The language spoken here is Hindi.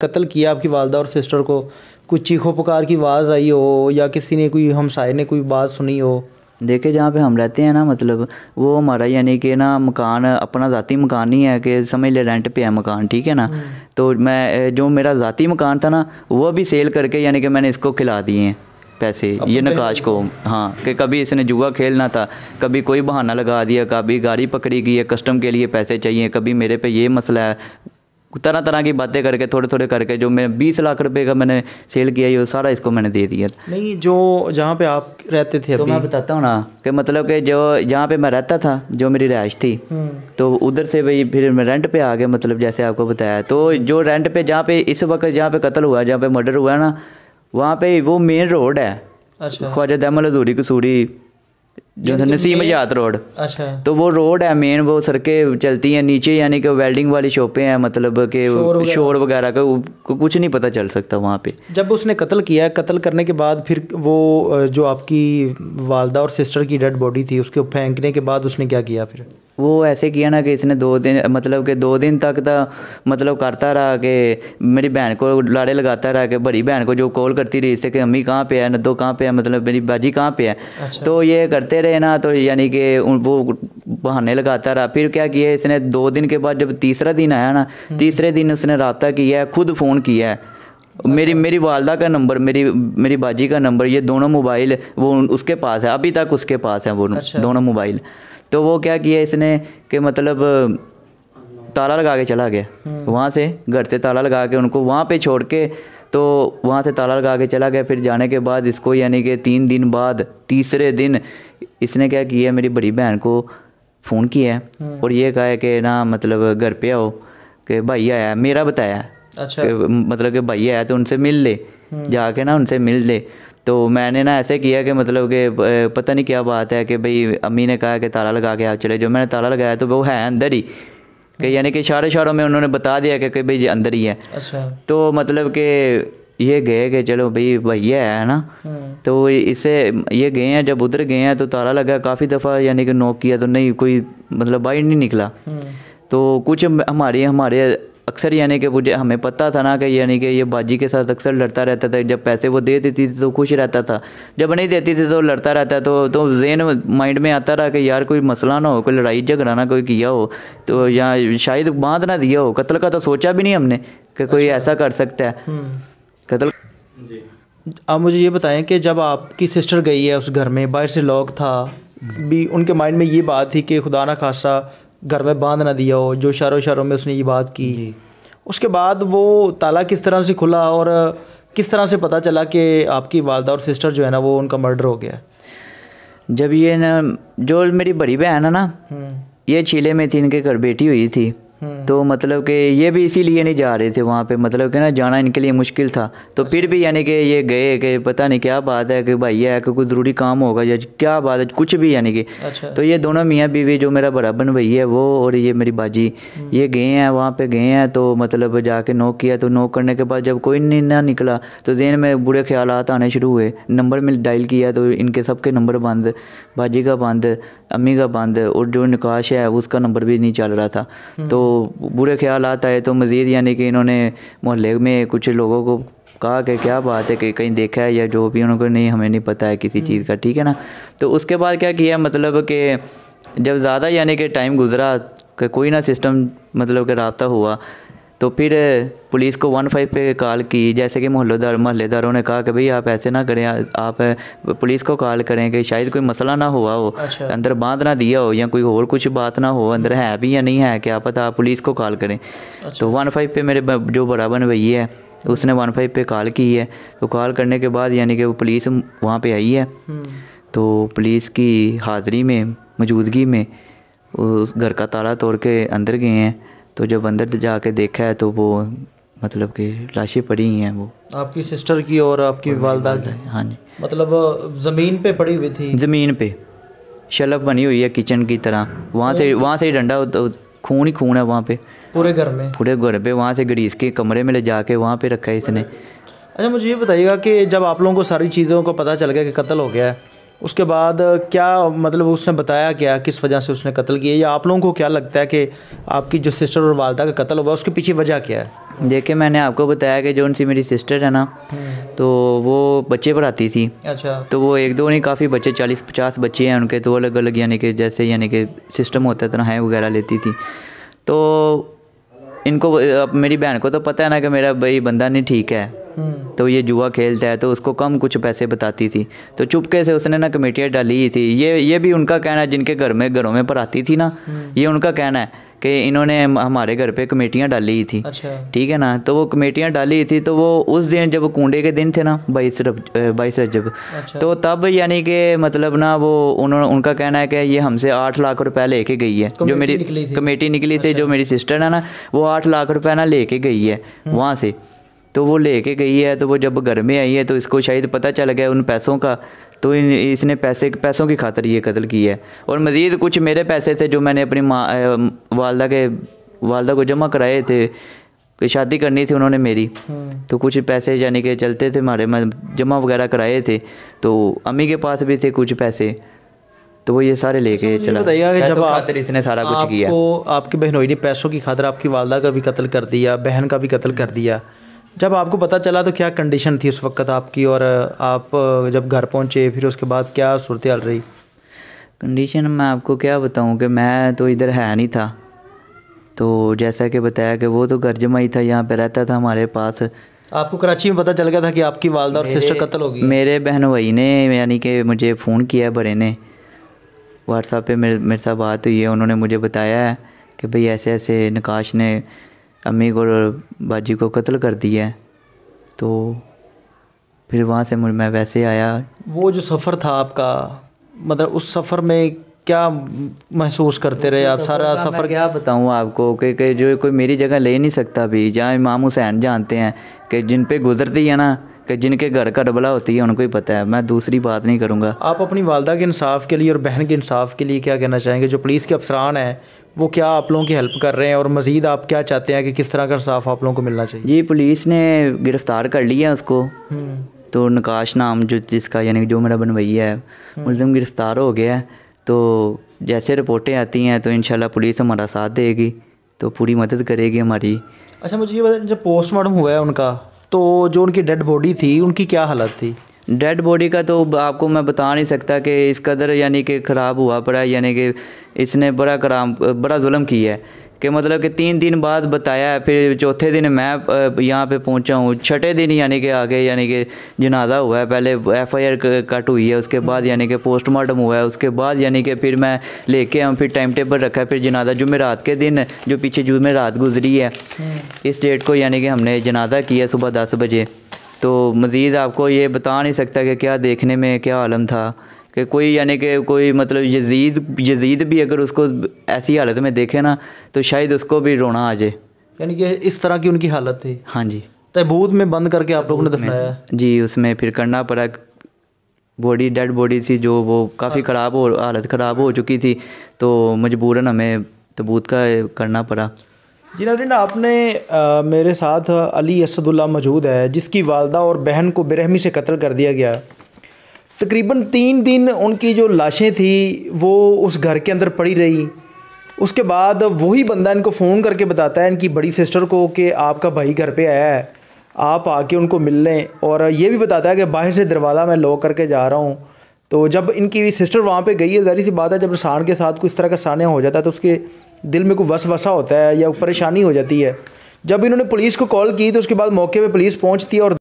कत्ल किया आपकी वालदा और सिस्टर को, कुछ चीखो पुकार की आवाज़ आई हो या किसी ने कोई हमसाये ने कोई बात सुनी हो? देखिए जहाँ पे हम रहते हैं ना, मतलब वो हमारा यानी कि ना मकान अपना ज़ाती मकान नहीं है कि समझ ले रेंट पे है मकान, ठीक है ना। तो मैं जो मेरा ज़ाती मकान था ना वो भी सेल करके यानी कि मैंने इसको खिला दिए हैं पैसे, ये नकाश को। हाँ, कि कभी इसने जुआ खेलना था, कभी कोई बहाना लगा दिया, कभी गाड़ी पकड़ी गई है कस्टम के लिए पैसे चाहिए, कभी मेरे पे ये मसला है, तरह तरह की बातें करके थोड़े थोड़े करके जो मैं 20 लाख रुपए का मैंने सेल किया ये सारा इसको मैंने दे दिया। नहीं, जो जहाँ पे आप रहते थे तो अभी? मैं बताता हूँ ना कि मतलब कि जो जहाँ पे मैं रहता था, जो मेरी रिहाइश थी, तो उधर से भाई फिर मैं रेंट पे आ गया, मतलब जैसे आपको बताया। तो जो रेंट पे जहाँ पे इस वक्त जहाँ पे कत्ल हुआ, जहाँ पे मर्डर हुआ है ना, वहाँ पे वो मेन रोड है। अच्छा। ख्वाजा दैमल हजूरी कसूरी जो है नसीम जात रोड। अच्छा। तो वो रोड है मेन, वो सड़कें चलती हैं नीचे, यानी कि वेल्डिंग वाली शॉपें हैं, मतलब कि शोर वगैरह का कुछ नहीं पता चल सकता वहाँ पे। जब उसने कत्ल किया, कत्ल करने के बाद फिर वो जो आपकी वालदा और सिस्टर की डेड बॉडी थी उसके फेंकने के बाद उसने क्या किया फिर? वो ऐसे किया ना कि इसने 2 दिन, मतलब कि 2 दिन तक था, मतलब करता रहा कि मेरी बहन को लाड़े लगाता रहा, कि बड़ी बहन को जो कॉल करती रही इससे कि अम्मी कहाँ पे है, नद्दो कहाँ पे है, मतलब मेरी बाजी कहाँ पे है। अच्छा। तो ये करते रहे ना, तो यानी कि वो बहाने लगाता रहा। फिर क्या किया इसने, 2 दिन के बाद जब तीसरा दिन आया ना, तीसरे दिन उसने रब्ता किया है, खुद फ़ोन किया है। मेरी वालदा का नंबर, मेरी बाजी का नंबर, ये दोनों मोबाइल वो उसके पास है, अभी तक उसके पास है वो दोनों मोबाइल। तो वो क्या किया इसने कि मतलब ताला लगा के चला गया वहाँ से, घर से ताला लगा के उनको वहाँ पे छोड़ के, तो वहाँ से ताला लगा के चला गया। फिर जाने के बाद इसको यानी कि 3 दिन बाद तीसरे दिन इसने क्या किया, मेरी बड़ी बहन को फ़ोन किया है और ये कहा है कि ना मतलब घर पे आओ, कि भाई आया, मेरा बताया। अच्छा। कि मतलब कि भाई आया तो उनसे मिल ले, जाके ना उनसे मिल ले। तो मैंने ना ऐसे किया कि मतलब कि पता नहीं क्या बात है कि भाई अम्मी ने कहा कि ताला लगा के आप चले जाओ। मैंने ताला लगाया तो वो है अंदर ही, कि यानी कि इशारों में उन्होंने बता दिया कि भाई अंदर ही है। अच्छा। तो मतलब कि ये गए कि चलो भाई भैया है ना, तो इससे ये गए हैं। जब उधर गए हैं तो ताला लगा, काफ़ी दफ़ा यानी कि नॉक किया तो नहीं, कोई मतलब बाहर नहीं निकला। तो कुछ हमारे अक्सर यानी कि मुझे हमें पता था ना कि यानी कि ये बाजी के साथ अक्सर लड़ता रहता था। जब पैसे वो दे देती थी तो खुश रहता था, जब नहीं देती थी तो लड़ता रहता। तो ज़हन माइंड में आता रहा कि यार कोई मसला ना हो, कोई लड़ाई झगड़ा ना कोई किया हो, तो या शायद बांध ना दिया हो। कत्ल का तो सोचा भी नहीं हमने कि कोई ऐसा कर सकता है कत्ल। आप मुझे ये बताएं कि जब आपकी सिस्टर गई है उस घर में, बाहर से लॉक था भी, उनके माइंड में ये बात थी कि खुदा ना खासा घर में बांध ना दिया हो, जो इशारों में उसने ये बात की। उसके बाद वो ताला किस तरह से खुला और किस तरह से पता चला कि आपकी वालदा और सिस्टर जो है ना वो उनका मर्डर हो गया? जब ये ना जो मेरी बड़ी बहन है ना, ये चीले में थी, इनके घर बेटी हुई थी। तो मतलब कि ये भी इसीलिए नहीं जा रहे थे वहाँ पे, मतलब कि ना जाना इनके लिए मुश्किल था। तो फिर भी यानी कि ये गए कि पता नहीं क्या बात है, कि भैया है कि कोई ज़रूरी काम होगा या क्या बात है, कुछ भी यानी कि। अच्छा। तो ये दोनों मियाँ बीवी, जो मेरा बड़ा बहन भैया है वो और ये मेरी बाजी, ये गए हैं वहाँ पे गए हैं। तो मतलब जाके नॉक किया, तो नॉक करने के बाद जब कोई नहीं ना निकला तो ज़हन में बुरे ख्यालात आने शुरू हुए। नंबर में डायल किया तो इनके सबके नंबर बंद, बाजी का बंद, अम्मी का बंद, और जो निकाश है उसका नंबर भी नहीं चल रहा था। तो बुरे ख्यालात आए। तो मज़ीद यानी कि इन्होंने मोहल्ले में कुछ लोगों को कहा कि क्या बात है कि कहीं देखा है या जो भी, उनको नहीं, हमें नहीं पता है किसी चीज़ का, ठीक है ना। तो उसके बाद क्या किया, मतलब कि जब ज़्यादा यानी कि टाइम गुजरा कि कोई ना सिस्टम मतलब कि रब्ता हुआ, तो फिर पुलिस को 15 पे कॉल की। जैसे कि मोहल्लेदारों ने कहा कि भाई आप ऐसे ना करें, आप पुलिस को कॉल करें कि शायद कोई मसला ना हुआ हो। अच्छा। अंदर बांध ना दिया हो या कोई और कुछ बात ना हो, अंदर है भी या नहीं है क्या पता, आप पुलिस को कॉल करें। अच्छा। तो 15 पे मेरे जो बड़ा बहन भैया है उसने 15 पे कॉल की है। तो कॉल करने के बाद यानी कि वो पुलिस वहाँ पर आई है। तो पुलिस की हाज़िरी में, मौजूदगी में, उस घर का ताला तोड़ के अंदर गए हैं। तो जब अंदर जाके देखा है तो वो मतलब कि लाशें पड़ी ही हैं, वो आपकी सिस्टर की और आपकी वालदा की। हाँ जी। मतलब ज़मीन पे पड़ी हुई थी? ज़मीन पे शलफ बनी हुई है किचन की तरह, वहाँ से डंडा, खून ही खून है वहाँ पे पूरे घर पे। वहाँ से गरीस के कमरे में ले जाके वहाँ पे रखा है इसने। अच्छा, मुझे ये बताइएगा कि जब आप लोगों को सारी चीज़ों को पता चल गया कि कत्ल हो गया है, उसके बाद क्या मतलब उसने बताया क्या, किस वजह से उसने कत्ल किया, या आप लोगों को क्या लगता है कि आपकी जो सिस्टर और वालदा का कत्ल हुआ उसके पीछे वजह क्या है? देखिए मैंने आपको बताया कि जो उनसी मेरी सिस्टर है ना, तो वो बच्चे पढ़ाती थी। अच्छा। तो वो एक दो नहीं, काफ़ी बच्चे 40-50 बच्चे हैं उनके, तो अलग अलग यानी कि जैसे यानी कि सिस्टम होता है तनख्वाहें वगैरह लेती थी। तो इनको, अब मेरी बहन को तो पता है ना कि मेरा भाई बंदा नहीं ठीक है, तो ये जुआ खेलता है, तो उसको कम कुछ पैसे बताती थी। तो चुपके से उसने ना कमेटियाँ डाली थी। ये भी उनका कहना है, जिनके घरों में पढ़ाती थी ना, ये उनका कहना है कि इन्होंने हमारे घर पे कमेटियाँ डाली थी। अच्छा। ठीक है ना। तो वो कमेटियाँ डाली थी, तो वो उस दिन जब कूंडे के दिन थे ना 22 रजब, अच्छा। तो तब यानी कि मतलब ना वो उनका कहना है कि ये हमसे 8 लाख रुपए लेके गई है। जो मेरी कमेटी निकली थी, जो मेरी सिस्टर है ना, वो 8 लाख रुपए ना लेके गई है वहाँ से। तो वो लेके गई है, तो वो जब घर में आई है तो इसको शायद पता चल गया उन पैसों का, तो इसने पैसों की खातिर ये कत्ल की है। और मज़ीद कुछ मेरे पैसे थे जो मैंने अपनी वालदा को जमा कराए थे, कि शादी करनी थी उन्होंने मेरी, तो कुछ पैसे यानी कि चलते थे हमारे, मैं जमा वगैरह कराए थे। तो अम्मी के पास भी थे कुछ पैसे, तो वो ये सारे लेके चला। बताइएगा कि जब खातिर इसने सारा कुछ किया। आपकी बहनोई ने पैसों की खातिर आपकी वालदा का भी कत्ल कर दिया, बहन का भी कत्ल कर दिया। जब आपको पता चला तो क्या कंडीशन थी उस वक्त आपकी, और आप जब घर पहुंचे फिर उसके बाद क्या सूरत हाल रही? कंडीशन मैं आपको क्या बताऊं कि मैं तो इधर है नहीं था। तो जैसा कि बताया कि वो तो घर जमा ही था, यहाँ पे रहता था हमारे पास। आपको कराची में पता चल गया था कि आपकी वालदा और सिस्टर कत्ल हो गई? मेरे बहन भाई ने यानी कि मुझे फ़ोन किया, बड़े ने व्हाट्सएप पे मेरे साथ बात हुई है। उन्होंने मुझे बताया है कि भाई ऐसे ऐसे नकाश ने अम्मी को और बाजी को कत्ल कर दिया है। तो फिर वहाँ से मैं वैसे आया। वो जो सफ़र था आपका, मतलब उस सफ़र में क्या महसूस करते रहे आप? सारा सफ़र क्या बताऊँ आपको कि जो कोई मेरी जगह ले नहीं सकता भी। जहाँ इमाम हुसैन जानते हैं कि जिन पे गुजरती है ना, कि जिनके घर करबला होती है उनको ही पता है, मैं दूसरी बात नहीं करूँगा। आप अपनी वालदा के इंसाफ के लिए और बहन के इंसाफ के लिए क्या कहना चाहेंगे? जो पुलिस के अफसरान हैं वो क्या आप लोगों की हेल्प कर रहे हैं, और मज़ीद आप क्या चाहते हैं कि किस तरह का इंसाफ आप लोगों को मिलना चाहिए? जी, पुलिस ने गिरफ़्तार कर लिया उसको। तो नकाश नाम जो जिसका यानी जो मेरा बनवैया है, मुलज़िम गिरफ़्तार हो गया है। तो जैसे रिपोर्टें आती हैं तो इंशाल्लाह पुलिस हमारा साथ देगी, तो पूरी मदद करेगी हमारी। अच्छा, मुझे ये बताइए, जब पोस्टमार्टम हुआ है उनका, तो जो उनकी डेड बॉडी थी उनकी क्या हालत थी? डेड बॉडी का तो आपको मैं बता नहीं सकता कि इस कदर यानी कि ख़राब हुआ पड़ा, यानी कि इसने बड़ा जुल्म किया है कि मतलब कि 3 दिन बाद बताया है, फिर चौथे दिन मैं यहाँ पे पहुँचा हूँ, छठे दिन यानी कि आगे यानी कि जनाजा हुआ है। पहले FIR कट हुई है, उसके बाद यानी कि पोस्टमार्टम हुआ है, उसके बाद यानी कि फिर मैं लेके आऊँ, फिर टाइम टेबल रखा है। फिर जनाजा जुमेरात के दिन, जो पीछे जुमेरात गुजरी है, इस डेट को यानी कि हमने जनाजा किया सुबह 10 बजे। तो मज़ीद आपको ये बता नहीं सकता कि क्या देखने में क्या आलम था, कि कोई यानी कि कोई मतलब यजीद भी अगर उसको ऐसी हालत में देखे ना तो शायद उसको भी रोना आ जाए, यानी कि इस तरह की उनकी हालत थी। हाँ जी। तबूत में बंद करके आप लोगों ने दफनाया? जी, उसमें फिर करना पड़ा। डेड बॉडी थी जो वो काफ़ी हालत ख़राब हो चुकी थी, तो मजबूरन हमें तबूत का करना पड़ा। जी नाज़रीन, आपने मेरे साथ अली असदुल्ला मौजूद है, जिसकी वालदा और बहन को बेरहमी से कत्ल कर दिया गया। तकरीबन 3 दिन उनकी जो लाशें थी वो उस घर के अंदर पड़ी रही। उसके बाद वही बंदा इनको फ़ोन करके बताता है इनकी बड़ी सिस्टर को कि आपका भाई घर पे आया है, आप आके उनको मिल लें। और ये भी बताता है कि बाहर से दरवाज़ा मैं लॉक करके जा रहा हूँ। तो जब इनकी सिस्टर वहाँ पे गई है, ज़ाहिर सी बात है जब इंसान के साथ कुछ तरह का सानिया हो जाता है तो उसके दिल में कोई वसवसा होता है या परेशानी हो जाती है। जब इन्होंने पुलिस को कॉल की तो उसके बाद मौके पे पुलिस पहुंचती है और